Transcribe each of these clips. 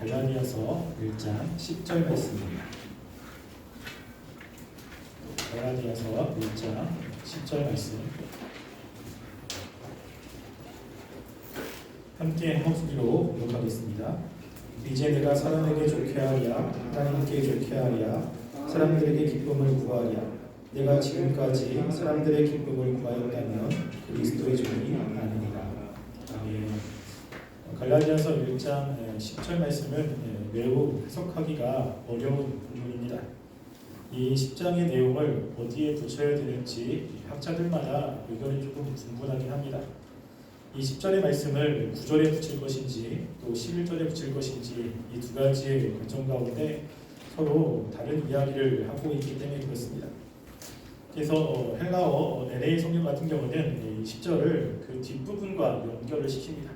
갈라디아서 1장 10절 말씀입니다. 갈라디아서 1장 10절 말씀 함께 한목소리로 교독하겠습니다. 이제 내가 사람에게 좋게 하랴 하나님께 좋게 하랴 사람들에게 기쁨을 구하랴 내가 지금까지 사람들의 기쁨을 구하였다면 그리스도의 종이 아니니라. 아멘. 갈라디아서 1장 10절 말씀은 매우 해석하기가 어려운 부분입니다. 이 10장의 내용을 어디에 붙여야 되는지 학자들마다 의견이 조금 분분하긴 합니다. 이 10절의 말씀을 9절에 붙일 것인지 또 11절에 붙일 것인지 이 두 가지의 결정 가운데 서로 다른 이야기를 하고 있기 때문에 그렇습니다. 그래서 헬라어 LA 성경 같은 경우는 이 10절을 그 뒷부분과 연결을 시킵니다.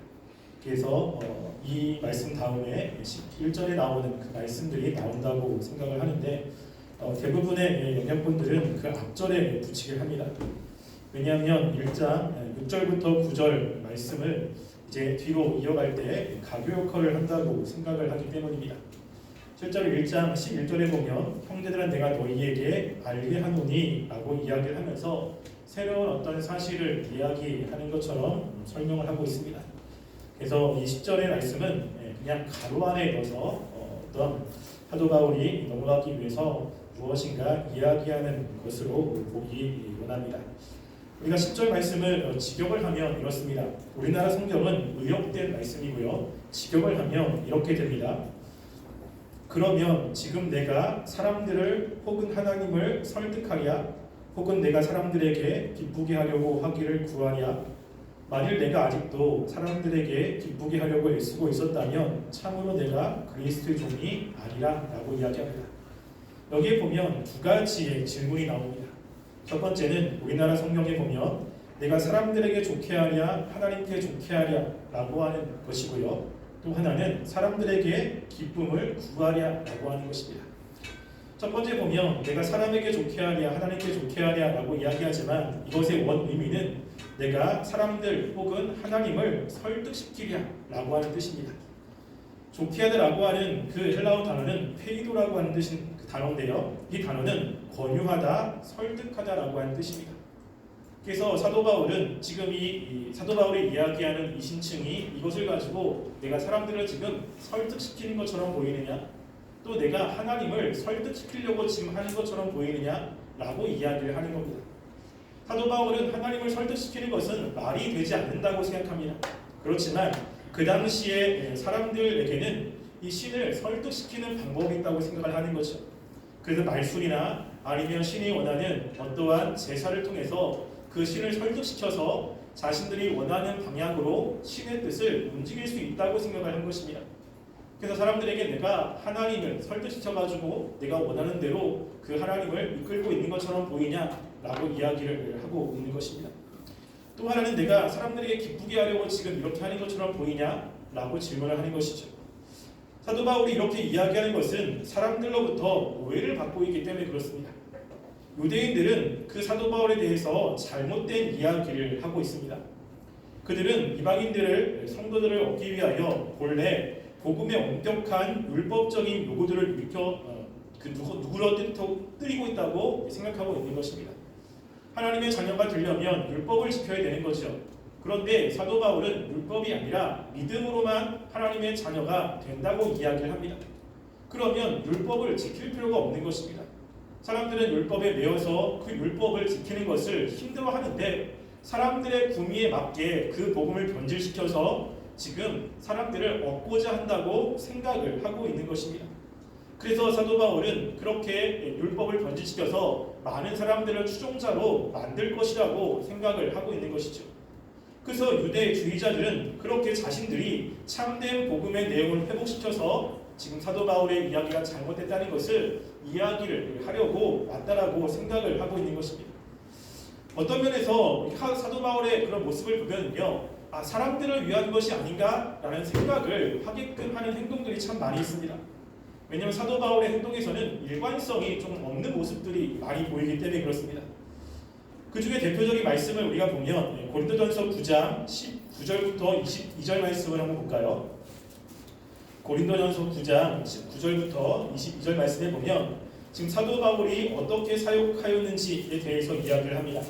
그래서 이 말씀 다음에 11절에 나오는 그 말씀들이 나온다고 생각을 하는데 대부분의 영역본들은 그 앞절에 붙이기를 합니다. 왜냐하면 1장 6절부터 9절 말씀을 이제 뒤로 이어갈 때 가교 역할을 한다고 생각을 하기 때문입니다. 실제로 1장 11절에 보면 형제들아 내가 너희에게 알게 하노니 라고 이야기를 하면서 새로운 어떤 사실을 이야기하는 것처럼 설명을 하고 있습니다. 그래서 이 10절의 말씀은 그냥 가로 안에 넣어서 어떤 사도 바울이 넘어가기 위해서 무엇인가 이야기하는 것으로 보기 원합니다. 우리가 10절 말씀을 직역을 하면 이렇습니다. 우리나라 성경은 의역된 말씀이고요. 직역을 하면 이렇게 됩니다. 그러면 지금 내가 사람들을 혹은 하나님을 설득하랴 혹은 내가 사람들에게 기쁘게 하려고 하기를 구하랴 만일 내가 아직도 사람들에게 기쁘게 하려고 애쓰고 있었다면 참으로 내가 그리스도의 종이 아니라 라고 이야기합니다. 여기에 보면 두 가지의 질문이 나옵니다. 첫 번째는 우리나라 성경에 보면 내가 사람들에게 좋게 하랴 하나님께 좋게 하랴 라고 하는 것이고요. 또 하나는 사람들에게 기쁨을 구하랴 라고 하는 것입니다. 첫 번째 보면 내가 사람에게 좋게 하랴 하나님께 좋게 하랴 라고 이야기하지만 이것의 원 의미는 내가 사람들 혹은 하나님을 설득시키랴 라고 하는 뜻입니다. 좋게 하다라고 하는 그 헬라어 단어는 페이도라고 하는 뜻인 그 단어인데요. 이 단어는 권유하다, 설득하다라고 하는 뜻입니다. 그래서 사도 바울은 지금 이 사도 바울이 이야기하는 이 신층이 이것을 가지고 내가 사람들을 지금 설득시키는 것처럼 보이느냐 또 내가 하나님을 설득시키려고 지금 하는 것처럼 보이느냐라고 이야기를 하는 겁니다. 사도 바울은 하나님을 설득시키는 것은 말이 되지 않는다고 생각합니다. 그렇지만 그 당시에 사람들에게는 이 신을 설득시키는 방법이 있다고 생각을 하는 거죠. 그래서 말술이나 아니면 신이 원하는 어떠한 제사를 통해서 그 신을 설득시켜서 자신들이 원하는 방향으로 신의 뜻을 움직일 수 있다고 생각을 한 것입니다. 그래서 사람들에게 내가 하나님을 설득시켜가지고 내가 원하는 대로 그 하나님을 이끌고 있는 것처럼 보이냐라고 이야기를 하고 있는 것입니다. 또 하나는 내가 사람들에게 기쁘게 하려고 지금 이렇게 하는 것처럼 보이냐라고 질문을 하는 것이죠. 사도 바울이 이렇게 이야기하는 것은 사람들로부터 오해를 받고 있기 때문에 그렇습니다. 유대인들은 그 사도 바울에 대해서 잘못된 이야기를 하고 있습니다. 그들은 이방인들을 성도들을 얻기 위하여 본래 복음의 엄격한 율법적인 요구들을 일으켜 누구로부터 뜨리고 있다고 생각하고 있는 것입니다. 하나님의 자녀가 되려면 율법을 지켜야 되는 거죠. 그런데 사도 바울은 율법이 아니라 믿음으로만 하나님의 자녀가 된다고 이야기를 합니다. 그러면 율법을 지킬 필요가 없는 것입니다. 사람들은 율법에 매여서 그 율법을 지키는 것을 힘들어하는데 사람들의 구미에 맞게 그 복음을 변질시켜서 지금 사람들을 얻고자 한다고 생각을 하고 있는 것입니다. 그래서 사도 바울은 그렇게 율법을 변질시켜서 많은 사람들을 추종자로 만들 것이라고 생각을 하고 있는 것이죠. 그래서 유대주의자들은 그렇게 자신들이 참된 복음의 내용을 회복시켜서 지금 사도 바울의 이야기가 잘못됐다는 것을 이야기를 하려고 왔다라고 생각을 하고 있는 것입니다. 어떤 면에서 사도 바울의 그런 모습을 보면요, 사람들을 위한 것이 아닌가라는 생각을 하게끔 하는 행동들이 참 많이 있습니다. 왜냐하면 사도 바울의 행동에서는 일관성이 좀 없는 모습들이 많이 보이기 때문에 그렇습니다. 그 중에 대표적인 말씀을 우리가 보면 고린도전서 9장 19절부터 22절 말씀을 한번 볼까요? 고린도전서 9장 19절부터 22절 말씀에 보면 지금 사도 바울이 어떻게 사역하였는지에 대해서 이야기를 합니다.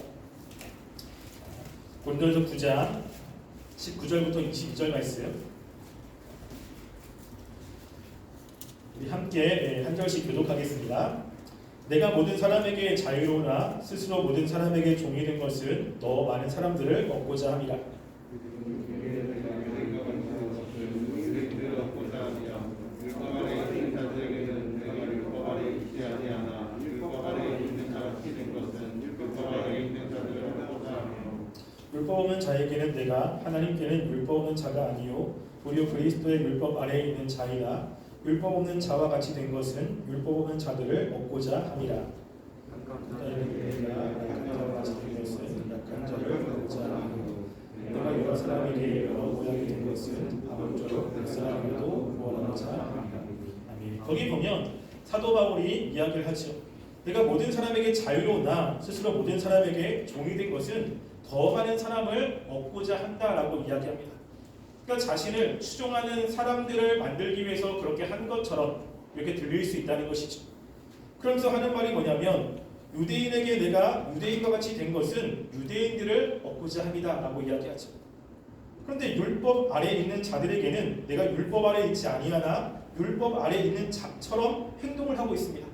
고린도전서 9장 19절부터 22절 말씀 우리 함께 한 절씩 교독하겠습니다. 내가 모든 사람에게 자유로우나 스스로 모든 사람에게 종이 된 것은 더 많은 사람들을 얻고자 함이라. 율법 없는 자에게는 내가 하나님께는 율법 없는 자가 아니요 오히려 그리스도의 율법 아래에 있는 자이라. 율법 없는 자와 같이 된 것은 율법 없는 자들을 얻고자 함이라. 약한 자를 얻고자 하고 내가 여러 사람에게 여러 모양이 된 것은 아무쪼록 몇 사람에게도 원하는 자. 아멘. 거기 보면 사도 바울이 이야기를 하죠. 내가 모든 사람에게 자유로우나 스스로 모든 사람에게 종이 된 것은 더 많은 사람을 얻고자 한다라고 이야기합니다. 그러니까 자신을 추종하는 사람들을 만들기 위해서 그렇게 한 것처럼 이렇게 들릴 수 있다는 것이죠. 그러면서 하는 말이 뭐냐면 유대인에게 내가 유대인과 같이 된 것은 유대인들을 얻고자 합니다 라고 이야기하죠. 그런데 율법 아래에 있는 자들에게는 내가 율법 아래에 있지 아니하나 율법 아래에 있는 자처럼 행동을 하고 있습니다.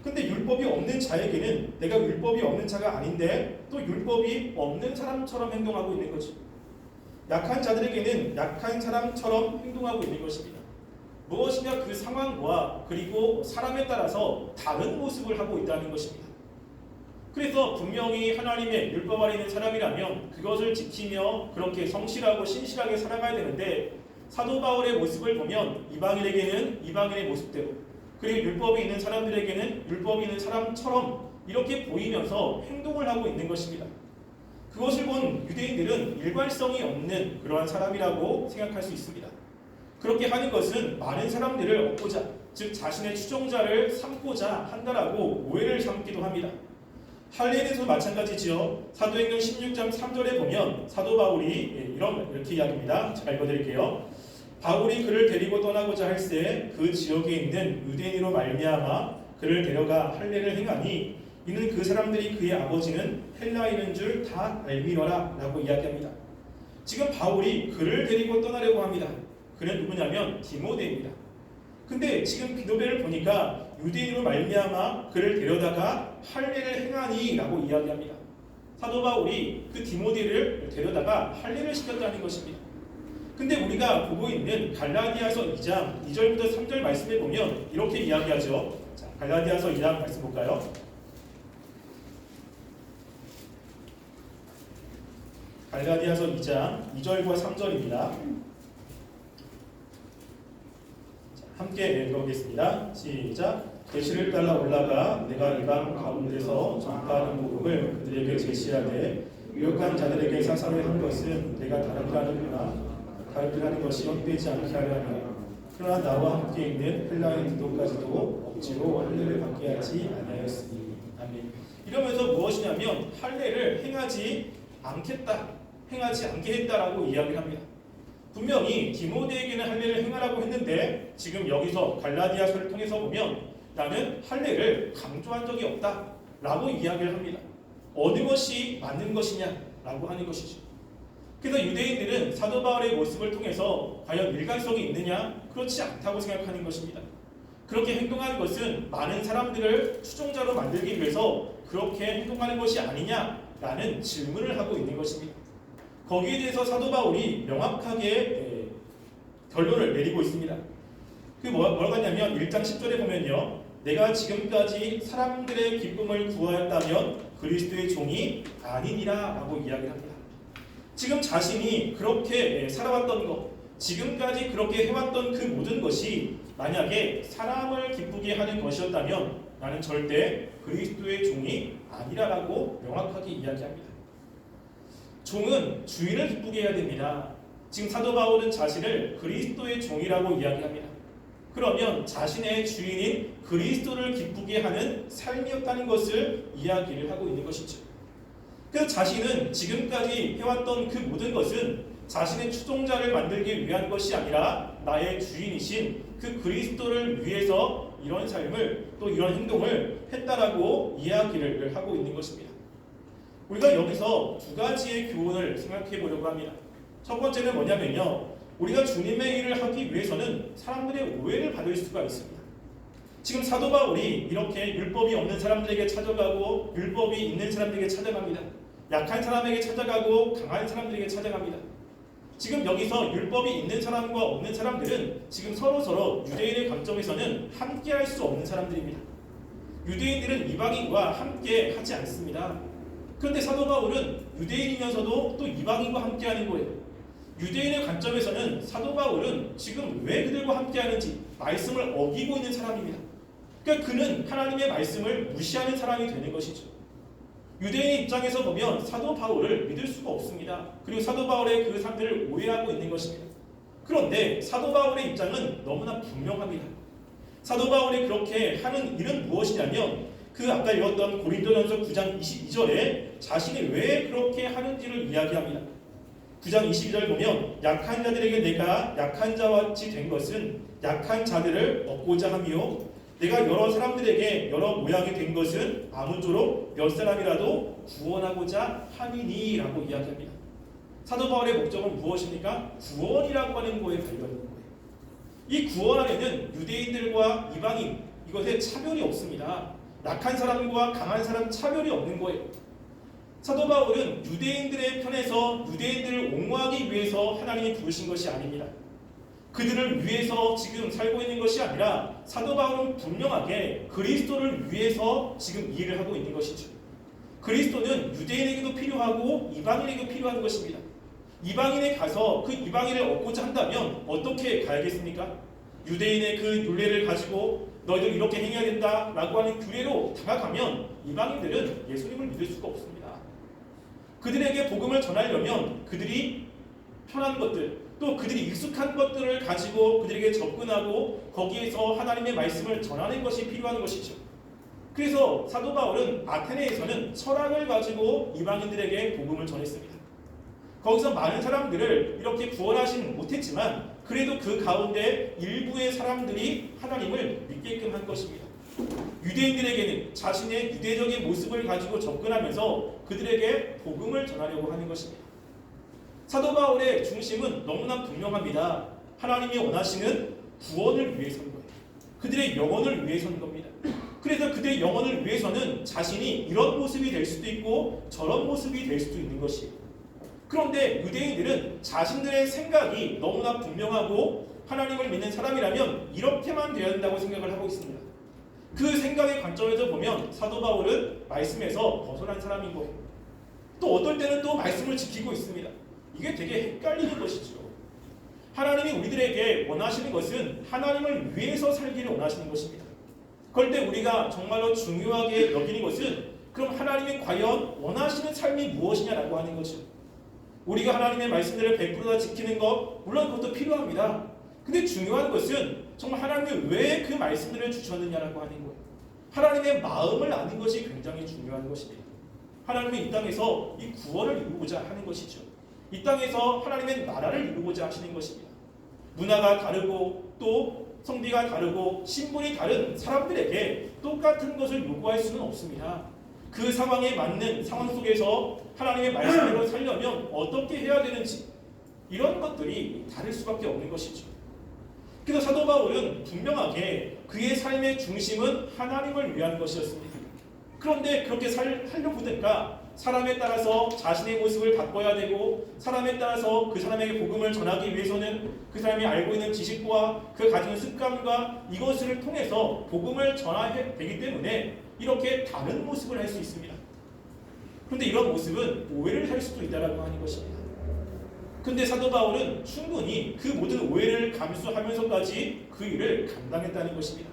근데 율법이 없는 자에게는 내가 율법이 없는 자가 아닌데 또 율법이 없는 사람처럼 행동하고 있는 거죠. 약한 자들에게는 약한 사람처럼 행동하고 있는 것입니다. 무엇이냐 그 상황과 그리고 사람에 따라서 다른 모습을 하고 있다는 것입니다. 그래서 분명히 하나님의 율법 아래 있는 사람이라면 그것을 지키며 그렇게 성실하고 신실하게 살아가야 되는데 사도 바울의 모습을 보면 이방인에게는 이방인의 모습대로 그리고 율법이 있는 사람들에게는 율법이 있는 사람처럼 이렇게 보이면서 행동을 하고 있는 것입니다. 그것을 본 유대인들은 일관성이 없는 그러한 사람이라고 생각할 수 있습니다. 그렇게 하는 것은 많은 사람들을 얻고자, 즉 자신의 추종자를 삼고자 한다라고 오해를 삼기도 합니다. 할례에서 마찬가지지요. 사도행전 16장 3절에 보면 사도 바울이 이렇게 이야기합니다. 제가 읽어드릴게요. 바울이 그를 데리고 떠나고자 할새 그 지역에 있는 유대인으로 말미암아 그를 데려가 할례를 행하니 이는 그 사람들이 그의 아버지는 헬라인인 줄 다 알미노라 라고 이야기합니다. 지금 바울이 그를 데리고 떠나려고 합니다. 그는 누구냐면 디모데입니다. 근데 지금 디모데를 보니까 유대인으로 말미암아 그를 데려다가 할례를 행하니 라고 이야기합니다. 사도 바울이 그 디모데를 데려다가 할례를 시켰다는 것입니다. 근데 우리가 보고 있는 갈라디아서 2장 2절부터 3절 말씀에 보면 이렇게 이야기하죠. 자, 갈라디아서 2장 말씀 볼까요? 갈라디아서 2장 2절과 3절입니다. 함께 읽어보겠습니다. 시작. 계시를 따라 올라가 내가 이방 가운데서 전파하는 복음을 그들에게 제시하되 유혹한 자들에게 사사를 한 것은 내가 다르게 하는 것이 헛되지 않게 하려 함이라. 그러나 나와 함께 있는 헬라인들도까지도 억지로 할례를 받게 하지 아니하였으니. 아멘. 이러면서 무엇이냐면 할례를 행하지 않게 했다라고 이야기를 합니다. 분명히 디모데에게는 할례를 행하라고 했는데 지금 여기서 갈라디아서를 통해서 보면 나는 할례를 강조한 적이 없다라고 이야기를 합니다. 어느 것이 맞는 것이냐라고 하는 것이죠. 그래서 유대인들은 사도 바울의 모습을 통해서 과연 일관성이 있느냐? 그렇지 않다고 생각하는 것입니다. 그렇게 행동하는 것은 많은 사람들을 추종자로 만들기 위해서 그렇게 행동하는 것이 아니냐라는 질문을 하고 있는 것입니다. 거기에 대해서 사도 바울이 명확하게 결론을 내리고 있습니다. 그게 뭐라고 하냐면 1장 10절에 보면요. 내가 지금까지 사람들의 기쁨을 구하였다면 그리스도의 종이 아니니라 라고 이야기를 합니다. 지금 자신이 그렇게 살아왔던 것, 지금까지 그렇게 해왔던 그 모든 것이 만약에 사람을 기쁘게 하는 것이었다면 나는 절대 그리스도의 종이 아니라라고 명확하게 이야기합니다. 종은 주인을 기쁘게 해야 됩니다. 지금 사도 바울은 자신을 그리스도의 종이라고 이야기합니다. 그러면 자신의 주인인 그리스도를 기쁘게 하는 삶이었다는 것을 이야기를 하고 있는 것이죠. 그래서 자신은 지금까지 해왔던 그 모든 것은 자신의 추종자를 만들기 위한 것이 아니라 나의 주인이신 그 그리스도를 위해서 이런 삶을 또 이런 행동을 했다라고 이야기를 하고 있는 것입니다. 우리가 여기서 두 가지의 교훈을 생각해 보려고 합니다. 첫 번째는 뭐냐면요, 우리가 주님의 일을 하기 위해서는 사람들의 오해를 받을 수가 있습니다. 지금 사도 바울이 이렇게 율법이 없는 사람들에게 찾아가고 율법이 있는 사람들에게 찾아갑니다. 약한 사람에게 찾아가고 강한 사람들에게 찾아갑니다. 지금 여기서 율법이 있는 사람과 없는 사람들은 지금 서로 유대인의 관점에서는 함께 할 수 없는 사람들입니다. 유대인들은 이방인과 함께 하지 않습니다. 그런데 사도 바울은 유대인이면서도 또 이방인과 함께 하는 거예요. 유대인의 관점에서는 사도 바울은 지금 왜 그들과 함께 하는지 말씀을 어기고 있는 사람입니다. 그러니까 그는 하나님의 말씀을 무시하는 사람이 되는 것이죠. 유대인의 입장에서 보면 사도 바울을 믿을 수가 없습니다. 그리고 사도 바울의 그 사람들을 오해하고 있는 것입니다. 그런데 사도 바울의 입장은 너무나 분명합니다. 사도 바울이 그렇게 하는 일은 무엇이냐면 그 아까 읽었던 고린도전서 9장 22절에 자신이 왜 그렇게 하는지를 이야기합니다. 9장 22절 보면 약한 자들에게 내가 약한 자와 같이 된 것은 약한 자들을 얻고자 하며 내가 여러 사람들에게 여러 모양이 된 것은 아무쪼록 몇 사람이라도 구원하고자 함이니 라고 이야기합니다. 사도 바울의 목적은 무엇입니까? 구원이라고 하는 거에 달려있는 거예요. 이 구원 안에는 유대인들과 이방인 이것에 차별이 없습니다. 약한 사람과 강한 사람 차별이 없는 거예요. 사도 바울은 유대인들의 편에서 유대인들을 옹호하기 위해서 하나님이 부르신 것이 아닙니다. 그들을 위해서 지금 살고 있는 것이 아니라 사도 바울은 분명하게 그리스도를 위해서 지금 이 일을 하고 있는 것이죠. 그리스도는 유대인에게도 필요하고 이방인에게도 필요한 것입니다. 이방인에 가서 그 이방인을 얻고자 한다면 어떻게 가야겠습니까? 유대인의 그 율례를 가지고 너희들 이렇게 행해야 된다라고 하는 규례로 다가가면 이방인들은 예수님을 믿을 수가 없습니다. 그들에게 복음을 전하려면 그들이 편한 것들 또 그들이 익숙한 것들을 가지고 그들에게 접근하고 거기에서 하나님의 말씀을 전하는 것이 필요한 것이죠. 그래서 사도 바울은 아테네에서는 철학을 가지고 이방인들에게 복음을 전했습니다. 거기서 많은 사람들을 이렇게 구원하지는 못했지만 그래도 그 가운데 일부의 사람들이 하나님을 믿게끔 한 것입니다. 유대인들에게는 자신의 유대적인 모습을 가지고 접근하면서 그들에게 복음을 전하려고 하는 것입니다. 사도 바울의 중심은 너무나 분명합니다. 하나님이 원하시는 구원을 위해 선 거예요. 그들의 영혼을 위해 선 겁니다. 그래서 그들의 영혼을 위해서는 자신이 이런 모습이 될 수도 있고 저런 모습이 될 수도 있는 것이에요. 그런데 유대인들은 자신들의 생각이 너무나 분명하고 하나님을 믿는 사람이라면 이렇게만 되어야 된다고 생각을 하고 있습니다. 그 생각의 관점에서 보면 사도 바울은 말씀에서 벗어난 사람인 거예요. 또 어떨 때는 또 말씀을 지키고 있습니다. 이게 되게 헷갈리는 것이죠. 하나님이 우리들에게 원하시는 것은 하나님을 위해서 살기를 원하시는 것입니다. 그럴 때 우리가 정말로 중요하게 여기는 것은 그럼 하나님이 과연 원하시는 삶이 무엇이냐라고 하는 거죠. 우리가 하나님의 말씀들을 100% 다 지키는 것 물론 그것도 필요합니다. 근데 중요한 것은 정말 하나님이 왜 그 말씀들을 주셨느냐라고 하는 거예요. 하나님의 마음을 아는 것이 굉장히 중요한 것입니다. 하나님은 이 땅에서 이 구원을 이루고자 하는 것이죠. 이 땅에서 하나님의 나라를 이루고자 하시는 것입니다. 문화가 다르고 또 성비가 다르고 신분이 다른 사람들에게 똑같은 것을 요구할 수는 없습니다. 그 상황에 맞는 상황 속에서 하나님의 말씀대로 살려면 어떻게 해야 되는지 이런 것들이 다를 수밖에 없는 것이죠. 그래서 사도 바울은 분명하게 그의 삶의 중심은 하나님을 위한 것이었습니다. 그런데 그렇게 하려고 하니까 사람에 따라서 자신의 모습을 바꿔야 되고 사람에 따라서 그 사람에게 복음을 전하기 위해서는 그 사람이 알고 있는 지식과 그 가진 습관과 이것을 통해서 복음을 전해야 되기 때문에 이렇게 다른 모습을 할 수 있습니다. 그런데 이런 모습은 오해를 살 수도 있다고 하는 것입니다. 그런데 사도 바울은 충분히 그 모든 오해를 감수하면서까지 그 일을 감당했다는 것입니다.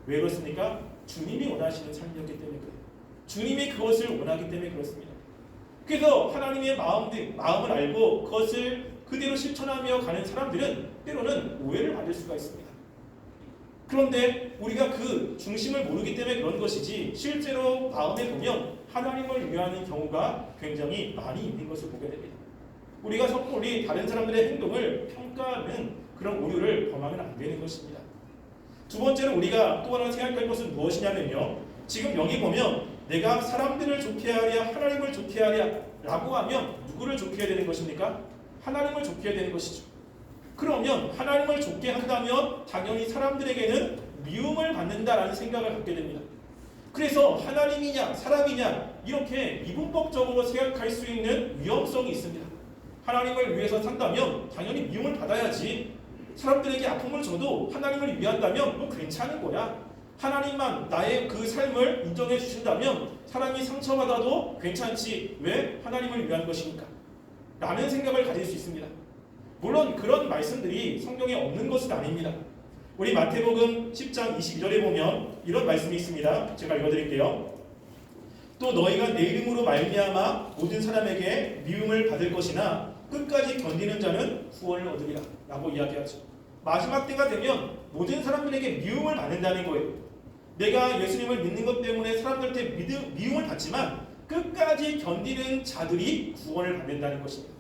왜 그렇습니까? 주님이 원하시는 삶이었기 때문에 그래요. 주님이 그것을 원하기 때문에 그렇습니다. 그래서 하나님의 마음을 알고 그것을 그대로 실천하며 가는 사람들은 때로는 오해를 받을 수가 있습니다. 그런데 우리가 그 중심을 모르기 때문에 그런 것이지 실제로 마음에 보면 하나님을 위하는 경우가 굉장히 많이 있는 것을 보게 됩니다. 우리가 섣불리 다른 사람들의 행동을 평가하는 그런 오류를 범하면 안 되는 것입니다. 두 번째로 우리가 또 하나 생각할 것은 무엇이냐면요. 지금 여기 보면 내가 사람들을 좋게 하랴 하나님을 좋게 하랴 라고 하면 누구를 좋게 해야 되는 것입니까? 하나님을 좋게 해야 되는 것이죠. 그러면 하나님을 좋게 한다면 당연히 사람들에게는 미움을 받는다라는 생각을 갖게 됩니다. 그래서 하나님이냐 사람이냐 이렇게 이분법적으로 생각할 수 있는 위험성이 있습니다. 하나님을 위해서 산다면 당연히 미움을 받아야지. 사람들에게 아픔을 줘도 하나님을 위한다면 뭐 괜찮은 거야. 하나님만 나의 그 삶을 인정해 주신다면 사람이 상처받아도 괜찮지. 왜? 하나님을 위한 것이니까 라는 생각을 가질 수 있습니다. 물론 그런 말씀들이 성경에 없는 것은 아닙니다. 우리 마태복음 10장 22절에 보면 이런 말씀이 있습니다. 제가 읽어드릴게요. 또 너희가 내 이름으로 말미암아 모든 사람에게 미움을 받을 것이나 끝까지 견디는 자는 구원을 얻으리라 라고 이야기하죠. 마지막 때가 되면 모든 사람들에게 미움을 받는다는 거예요. 내가 예수님을 믿는 것 때문에 사람들한테 미움을 받지만 끝까지 견디는 자들이 구원을 받는다는 것입니다.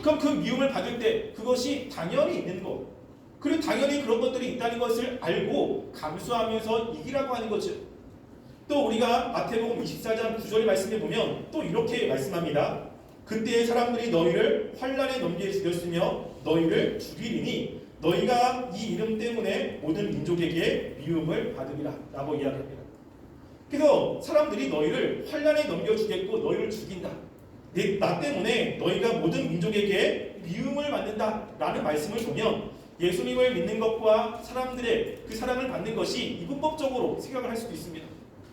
그럼 그 미움을 받을 때 그것이 당연히 있는 것, 그리고 당연히 그런 것들이 있다는 것을 알고 감수하면서 이기라고 하는 거죠. 또 우리가 마태복음 24장 9절의 말씀에 보면 또 이렇게 말씀합니다. 그때의 사람들이 너희를 환난에 넘겨주렸으며 너희를 죽이리니 너희가 이 이름 때문에 모든 민족에게 미움을 받으리라 라고 이야기합니다. 그래서 사람들이 너희를 환난에 넘겨주겠고 너희를 죽인다. 나 때문에 너희가 모든 민족에게 미움을 받는다 라는 말씀을 보면 예수님을 믿는 것과 사람들의 그 사랑을 받는 것이 이분법적으로 생각을 할 수도 있습니다.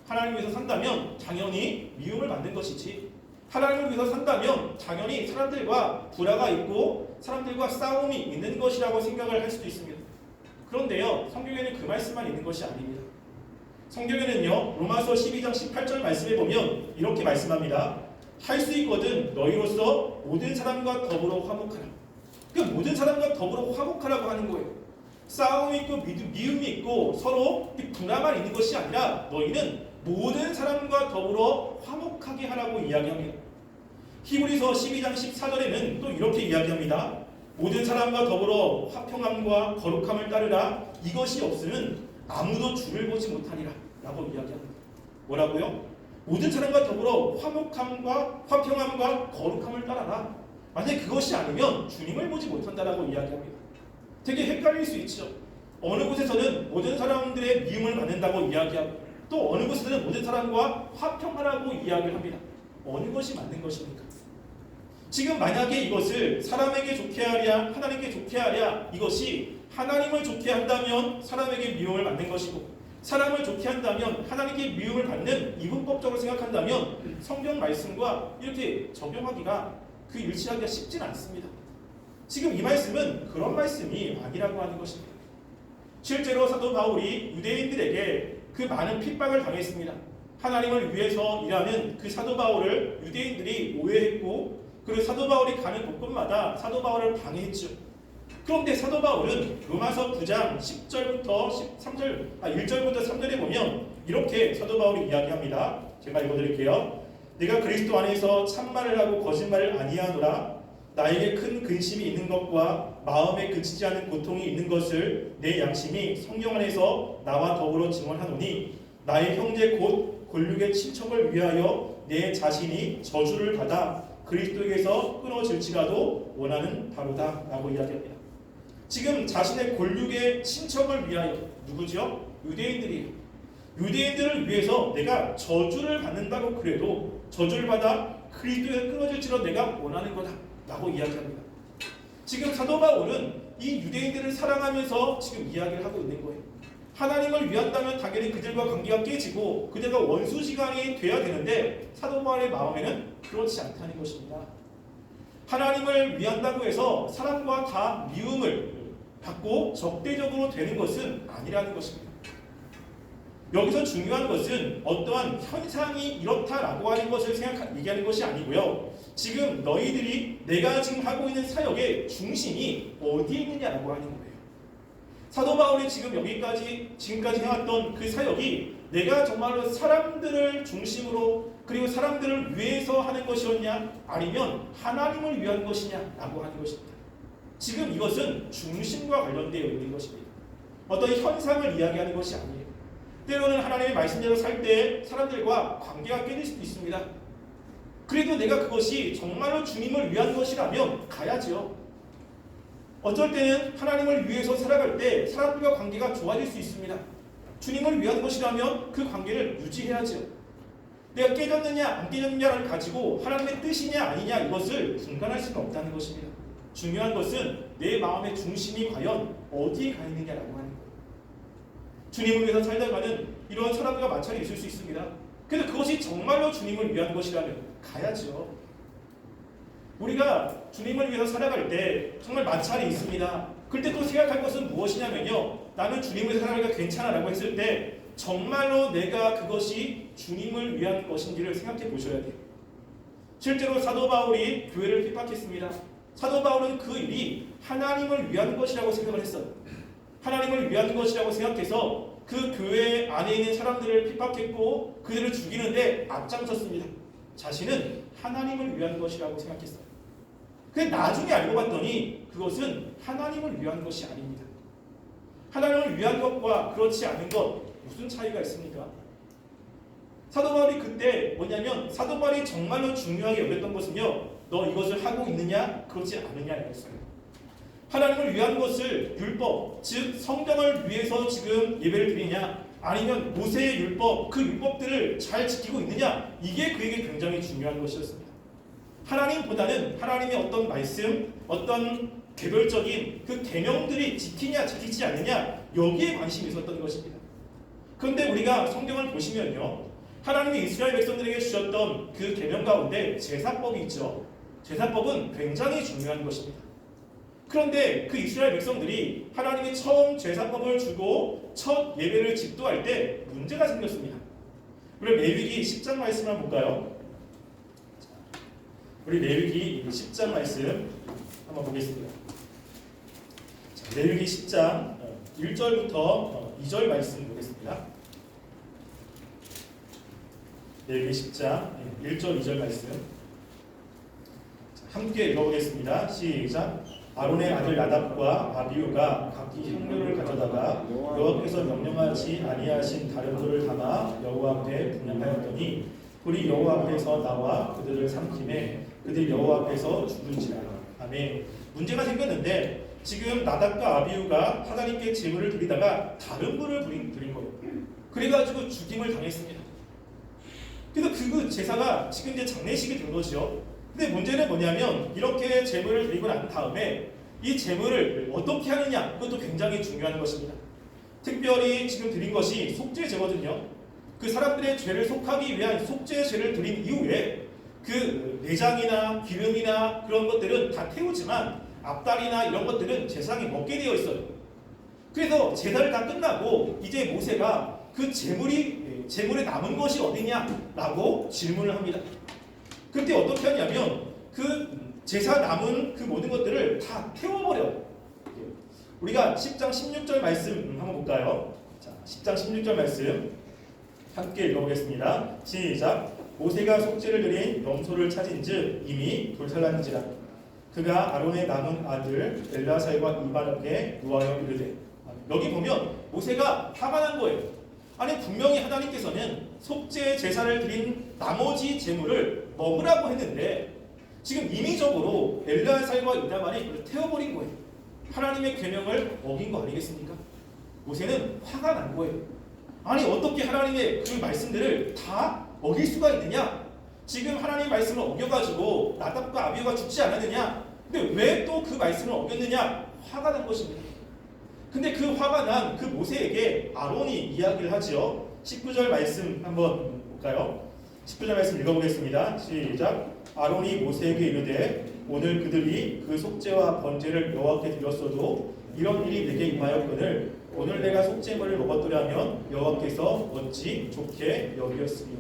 하나님을 위해서 산다면 당연히 미움을 받는 것이지, 하나님을 위해서 산다면 당연히 사람들과 불화가 있고 사람들과 싸움이 있는 것이라고 생각을 할 수도 있습니다. 그런데요, 성경에는 그 말씀만 있는 것이 아닙니다. 성경에는요, 로마서 12장 18절 말씀에 보면 이렇게 말씀합니다. 할 수 있거든 너희로서 모든 사람과 더불어 화목하라. 그 모든 사람과 더불어 화목하라고 하는 거예요. 싸움이 있고 미움이 있고 서로 분화만 있는 것이 아니라 너희는 모든 사람과 더불어 화목하게 하라고 이야기합니다. 히브리서 12장 14절에는 또 이렇게 이야기합니다. 모든 사람과 더불어 화평함과 거룩함을 따르라. 이것이 없으면 아무도 주를 보지 못하리라 라고 이야기합니다. 뭐라고요? 모든 사람과 더불어 화목함과 화평함과 거룩함을 따라라. 만약에 그것이 아니면 주님을 보지 못한다라고 이야기합니다. 되게 헷갈릴 수 있죠. 어느 곳에서는 모든 사람들의 미움을 받는다고 이야기하고 또 어느 곳에서는 모든 사람과 화평하라고 이야기를 합니다. 어느 것이 맞는 것입니까? 지금 만약에 이것을 사람에게 좋게 하랴 하나님께 좋게 하랴 이것이 하나님을 좋게 한다면 사람에게 미움을 받는 것이고 사람을 좋게 한다면 하나님께 미움을 받는 이분법적으로 생각한다면 성경 말씀과 이렇게 적용하기가 그 일치하기가 쉽진 않습니다. 지금 이 말씀은 그런 말씀이 아니라고 하는 것입니다. 실제로 사도 바울이 유대인들에게 그 많은 핍박을 당했습니다. 하나님을 위해서 일하는 그 사도 바울을 유대인들이 오해했고 그리고 사도 바울이 가는 곳곳마다 사도 바울을 방해했죠. 그런데 사도 바울은 로마서 9장 10절부터 1절부터 3절에 보면 이렇게 사도 바울이 이야기합니다. 제가 읽어드릴게요. 내가 그리스도 안에서 참말을 하고 거짓말을 아니하노라. 나에게 큰 근심이 있는 것과 마음에 그치지 않은 고통이 있는 것을 내 양심이 성령 안에서 나와 더불어 증언하노니 나의 형제 곧 골육의 친척을 위하여 내 자신이 저주를 받아 그리스도에게서 끊어질지라도 원하는 바로다 라고 이야기합니다. 지금 자신의 골육의 친척을 위하여 누구죠? 유대인들이에요. 유대인들을 위해서 내가 저주를 받는다고 그래도 저주를 받아 그리스도에 끊어질지라도 내가 원하는 거다 라고 이야기합니다. 지금 사도 바울은 이 유대인들을 사랑하면서 지금 이야기를 하고 있는 거예요. 하나님을 위한다면 당연히 그들과 관계가 깨지고 그들과 원수지간이 돼야 되는데 사도 바울의 마음에는 그렇지 않다는 것입니다. 하나님을 위한다고 해서 사람과 다 미움을 받고 적대적으로 되는 것은 아니라는 것입니다. 여기서 중요한 것은 어떠한 현상이 이렇다라고 하는 것을 얘기하는 것이 아니고요. 지금 너희들이 내가 지금 하고 있는 사역의 중심이 어디에 있느냐라고 하는 거예요. 사도 바울이 지금까지 해왔던 그 사역이 내가 정말로 사람들을 중심으로 그리고 사람들을 위해서 하는 것이었냐 아니면 하나님을 위한 것이냐라고 하는 것입니다. 지금 이것은 중심과 관련되어 있는 것입니다. 어떤 현상을 이야기하는 것이 아니에요. 때로는 하나님의 말씀대로 살 때 사람들과 관계가 깨질 수도 있습니다. 그래도 내가 그것이 정말로 주님을 위한 것이라면 가야죠. 어쩔 때는 하나님을 위해서 살아갈 때 사람들과 관계가 좋아질 수 있습니다. 주님을 위한 것이라면 그 관계를 유지해야죠. 내가 깨졌느냐 안 깨졌느냐를 가지고 하나님의 뜻이냐 아니냐 이것을 분간할 수는 없다는 것입니다. 중요한 것은 내 마음의 중심이 과연 어디에 가 있느냐라고 하는 거예요. 주님을 위해서 살다가는 이런 사람들과 마찰이 있을 수 있습니다. 그래서 그것이 정말로 주님을 위한 것이라면 가야죠. 우리가 주님을 위해서 살아갈 때 정말 마찰이 있습니다. 그때 또 생각할 것은 무엇이냐면요. 나는 주님을 위해서 살아가니까 괜찮아라고 했을 때 정말로 내가 그것이 주님을 위한 것인지를 생각해 보셔야 돼요. 실제로 사도 바울이 교회를 핍박했습니다. 사도 바울은 그 일이 하나님을 위한 것이라고 생각을 했어요. 하나님을 위한 것이라고 생각해서 그 교회 안에 있는 사람들을 핍박했고 그들을 죽이는데 앞장섰습니다. 자신은 하나님을 위한 것이라고 생각했어요. 근데 나중에 알고 봤더니 그것은 하나님을 위한 것이 아닙니다. 하나님을 위한 것과 그렇지 않은 것 무슨 차이가 있습니까? 사도 바울이 그때 뭐냐면 사도 바울이 정말로 중요하게 여겼던 것은요. 너 이것을 하고 있느냐 그렇지 않느냐였어요. 하나님을 위한 것을 율법 즉 성경을 위해서 지금 예배를 드리냐 아니면 모세의 율법 그 율법들을 잘 지키고 있느냐 이게 그에게 굉장히 중요한 것이었습니다. 하나님보다는 하나님의 어떤 말씀 어떤 개별적인 그 계명들이 지키냐 지키지 않느냐 여기에 관심이 있었던 것입니다. 그런데 우리가 성경을 보시면요. 하나님이 이스라엘 백성들에게 주셨던 그 계명 가운데 제사법이 있죠. 제사법은 굉장히 중요한 것입니다. 그런데 그 이스라엘 백성들이 하나님이 처음 제사법을 주고 첫 예배를 집도할 때 문제가 생겼습니다. 우리 레위기 10장 말씀 한번 볼까요? 우리 레위기 10장 말씀 한번 보겠습니다. 자, 레위기 10장 1절부터 2절 말씀 보겠습니다. 레위기 10장 1절 2절 말씀 함께 읽어보겠습니다. 시작. 아론의 아들 나답과 아비후가 각기 향료를 가져다가 여호와께서 명령하지 아니하신 다른 돌을 담아 여호와 앞에 분향하였더니 불이 여호와 앞에서 나와 그들을 삼키매 그들 여호와 앞에서 죽은지라. 아멘. 문제가 생겼는데 지금 나답과 아비후가 하나님께 제물을 드리다가 다른 불을 드린 거예요. 그래가지고 죽임을 당했습니다. 그래서 그 제사가 지금 이제 장례식이 된 거죠. 근데 문제는 뭐냐면 이렇게 제물을 드리고 난 다음에 이 제물을 어떻게 하느냐 그것도 굉장히 중요한 것입니다. 특별히 지금 드린 것이 속죄제거든요. 그 사람들의 죄를 속하기 위한 속죄제를 드린 이후에 그 내장이나 기름이나 그런 것들은 다 태우지만 앞다리나 이런 것들은 제사장이 먹게 되어 있어요. 그래서 제사를 다 끝나고 이제 모세가 그 제물에 남은 것이 어디냐라고 질문을 합니다. 그때 어떻게 하냐면 그 제사 남은 그 모든 것들을 다 태워버려요. 우리가 10장 16절 말씀 한번 볼까요? 자, 10장 16절 말씀 함께 읽어보겠습니다. 시작. 모세가 속죄를 드린 염소를 찾은즉 이미 돌살났는지라. 그가 아론의 남은 아들 엘라살과 이발에게 누하여 이르되. 여기 보면 모세가 화가 난 거예요. 아니 분명히 하나님께서는 속죄 제사를 드린 나머지 제물을 먹으라고 했는데 지금 임의적으로 엘라살과 이다말이 그걸 태워버린 거예요. 하나님의 계명을 어긴 거 아니겠습니까? 모세는 화가 난 거예요. 아니 어떻게 하나님의 그 말씀들을 다 어길 수가 있느냐? 지금 하나님의 말씀을 어겨가지고 나답과 아비후가 죽지 않았느냐? 근데 왜 또 그 말씀을 어겼느냐? 화가 난 것입니다. 근데 그 화가 난 그 모세에게 아론이 이야기를 하죠. 19절 말씀 한번 볼까요? 19절 말씀 읽어보겠습니다. 시작. 아론이 모세에게 이르되 오늘 그들이 그 속죄와 번제를 여호와께 드렸어도 이런 일이 내게 임하였거늘 오늘 내가 속죄물을 먹었더라면 여호와께서 어찌 좋게 여기었으리요.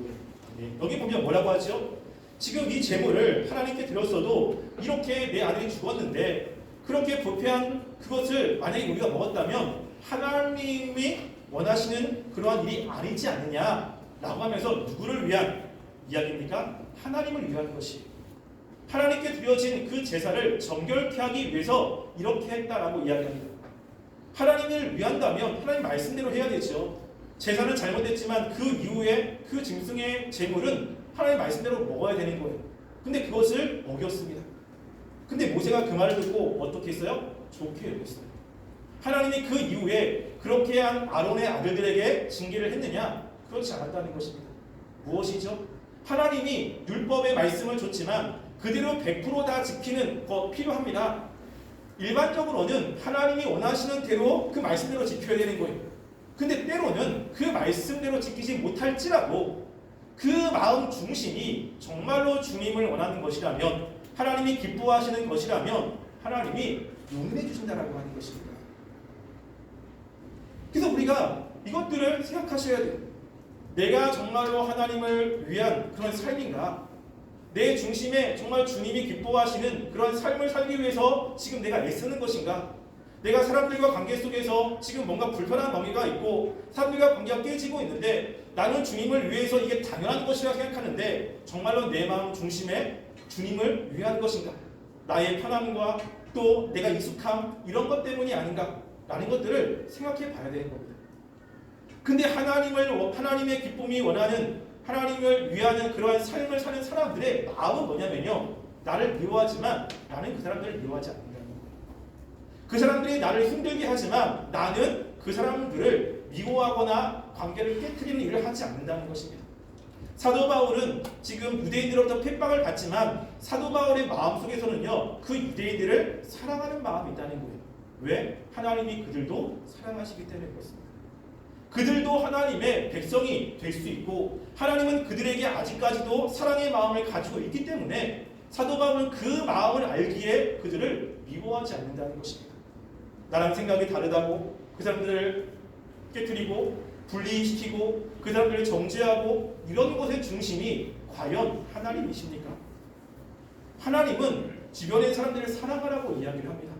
여기 보면 뭐라고 하죠? 지금 이 제물을 하나님께 드렸어도 이렇게 내 아들이 죽었는데 그렇게 불쾌한 그것을 만약에 우리가 먹었다면 하나님이 원하시는 그러한 일이 아니지 않느냐라고 하면서 누구를 위한 이야기입니까? 하나님을 위한 것이. 하나님께 드려진 그 제사를 정결케 하기 위해서 이렇게 했다라고 이야기합니다. 하나님을 위한다면 하나님 말씀대로 해야 되죠. 제사는 잘못됐지만 그 이후에 그 짐승의 제물은 하나님 말씀대로 먹어야 되는 거예요. 근데 그것을 어겼습니다. 근데 모세가 그 말을 듣고 어떻게 했어요? 좋게 여겼어요. 하나님이 그 이후에 그렇게 한 아론의 아들들에게 징계를 했느냐? 그렇지 않았다는 것입니다. 무엇이죠? 하나님이 율법의 말씀을 줬지만 그대로 100% 다 지키는 것 필요합니다. 일반적으로는 하나님이 원하시는 대로 그 말씀대로 지켜야 되는 거예요. 근데 때로는 그 말씀대로 지키지 못할지라도 그 마음 중심이 정말로 주님을 원하는 것이라면, 하나님이 기뻐하시는 것이라면 하나님이 용인해 주신다라고 하는 것입니다. 그래서 우리가 이것들을 생각하셔야 돼요. 내가 정말로 하나님을 위한 그런 삶인가? 내 중심에 정말 주님이 기뻐하시는 그런 삶을 살기 위해서 지금 내가 애쓰는 것인가? 내가 사람들과 관계 속에서 지금 뭔가 불편한 관계가 있고 사람들과 관계가 깨지고 있는데 나는 주님을 위해서 이게 당연한 것이라 생각하는데 정말로 내 마음 중심에 주님을 위한 것인가? 나의 편함과 또 내가 익숙함 이런 것 때문이 아닌가? 라는 것들을 생각해 봐야 되는 겁니다. 근데 하나님의 기쁨이 원하는, 하나님을 위하는 그러한 삶을 사는 사람들의 마음은 뭐냐면요, 나를 미워하지만 나는 그 사람들을 미워하지 않는다는 거예요. 그 사람들이 나를 힘들게 하지만 나는 그 사람들을 미워하거나 관계를 깨트리는 일을 하지 않는다는 것입니다. 사도 바울은 지금 유대인들로부터 핍박을 받지만 사도 바울의 마음속에서는요, 그 유대인들을 사랑하는 마음이 있다는 거예요. 왜? 하나님이 그들도 사랑하시기 때문에 그렇습니다. 그들도 하나님의 백성이 될 수 있고 하나님은 그들에게 아직까지도 사랑의 마음을 가지고 있기 때문에 사도 바울은 그 마음을 알기에 그들을 미워하지 않는다는 것입니다. 나랑 생각이 다르다고 그 사람들을 깨트리고 분리시키고 그 사람들을 정죄하고 이런 것의 중심이 과연 하나님이십니까? 하나님은 주변의 사람들을 사랑하라고 이야기를 합니다.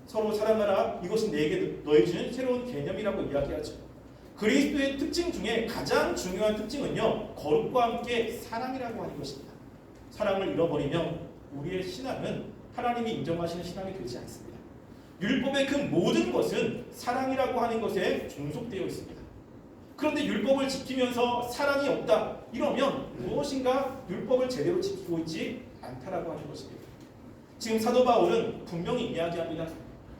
서로 사랑하라, 이것은 내게 너희 주는 새로운 개념이라고 이야기하죠. 그리스도의 특징 중에 가장 중요한 특징은요, 거룩과 함께 사랑이라고 하는 것입니다. 사랑을 잃어버리면 우리의 신앙은 하나님이 인정하시는 신앙이 되지 않습니다. 율법의 그 모든 것은 사랑이라고 하는 것에 종속되어 있습니다. 그런데 율법을 지키면서 사랑이 없다, 이러면 무엇인가 율법을 제대로 지키고 있지 않다라고 하는 것입니다. 지금 사도 바울은 분명히 이야기합니다.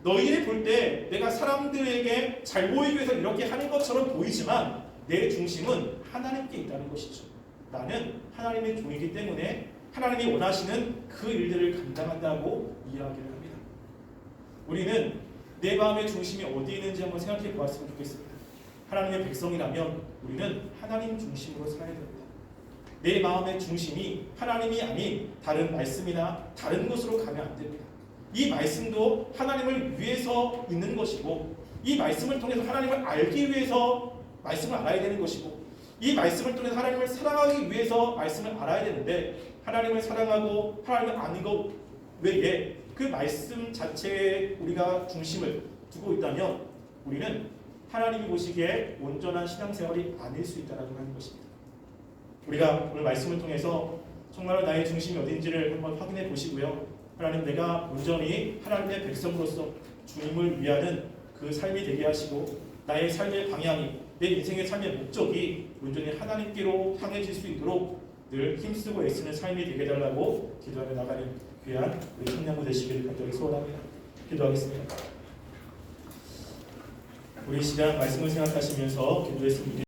너희를 볼 때 내가 사람들에게 잘 보이기 위해서 이렇게 하는 것처럼 보이지만 내 중심은 하나님께 있다는 것이죠. 나는 하나님의 종이기 때문에 하나님이 원하시는 그 일들을 감당한다고 이야기를 합니다. 우리는 내 마음의 중심이 어디에 있는지 한번 생각해 보았으면 좋겠습니다. 하나님의 백성이라면 우리는 하나님 중심으로 살아야 됩니다. 내 마음의 중심이 하나님이 아닌 다른 말씀이나 다른 것으로 가면 안 됩니다. 이 말씀도 하나님을 위해서 있는 것이고 이 말씀을 통해서 하나님을 알기 위해서 말씀을 알아야 되는 것이고 이 말씀을 통해서 하나님을 사랑하기 위해서 말씀을 알아야 되는데 하나님을 사랑하고 하나님을 아는 것 외에 그 말씀 자체에 우리가 중심을 두고 있다면 우리는 하나님이 보시기에 온전한 신앙생활이 아닐 수 있다는 것입니다. 우리가 오늘 말씀을 통해서 정말 나의 중심이 어딘지를 한번 확인해 보시고요. 하나님, 내가 온전히 하나님의 백성으로서 주님을 위하는 그 삶이 되게 하시고 나의 삶의 방향이, 내 인생의 삶의 목적이 온전히 하나님께로 향해질 수 있도록 늘 힘쓰고 애쓰는 삶이 되게 해달라고 기도하며 나가는 귀한 우리 청년부 되시기를 간절히 소원합니다. 기도하겠습니다. 우리 시간 말씀을 생각하시면서 기도했습니다.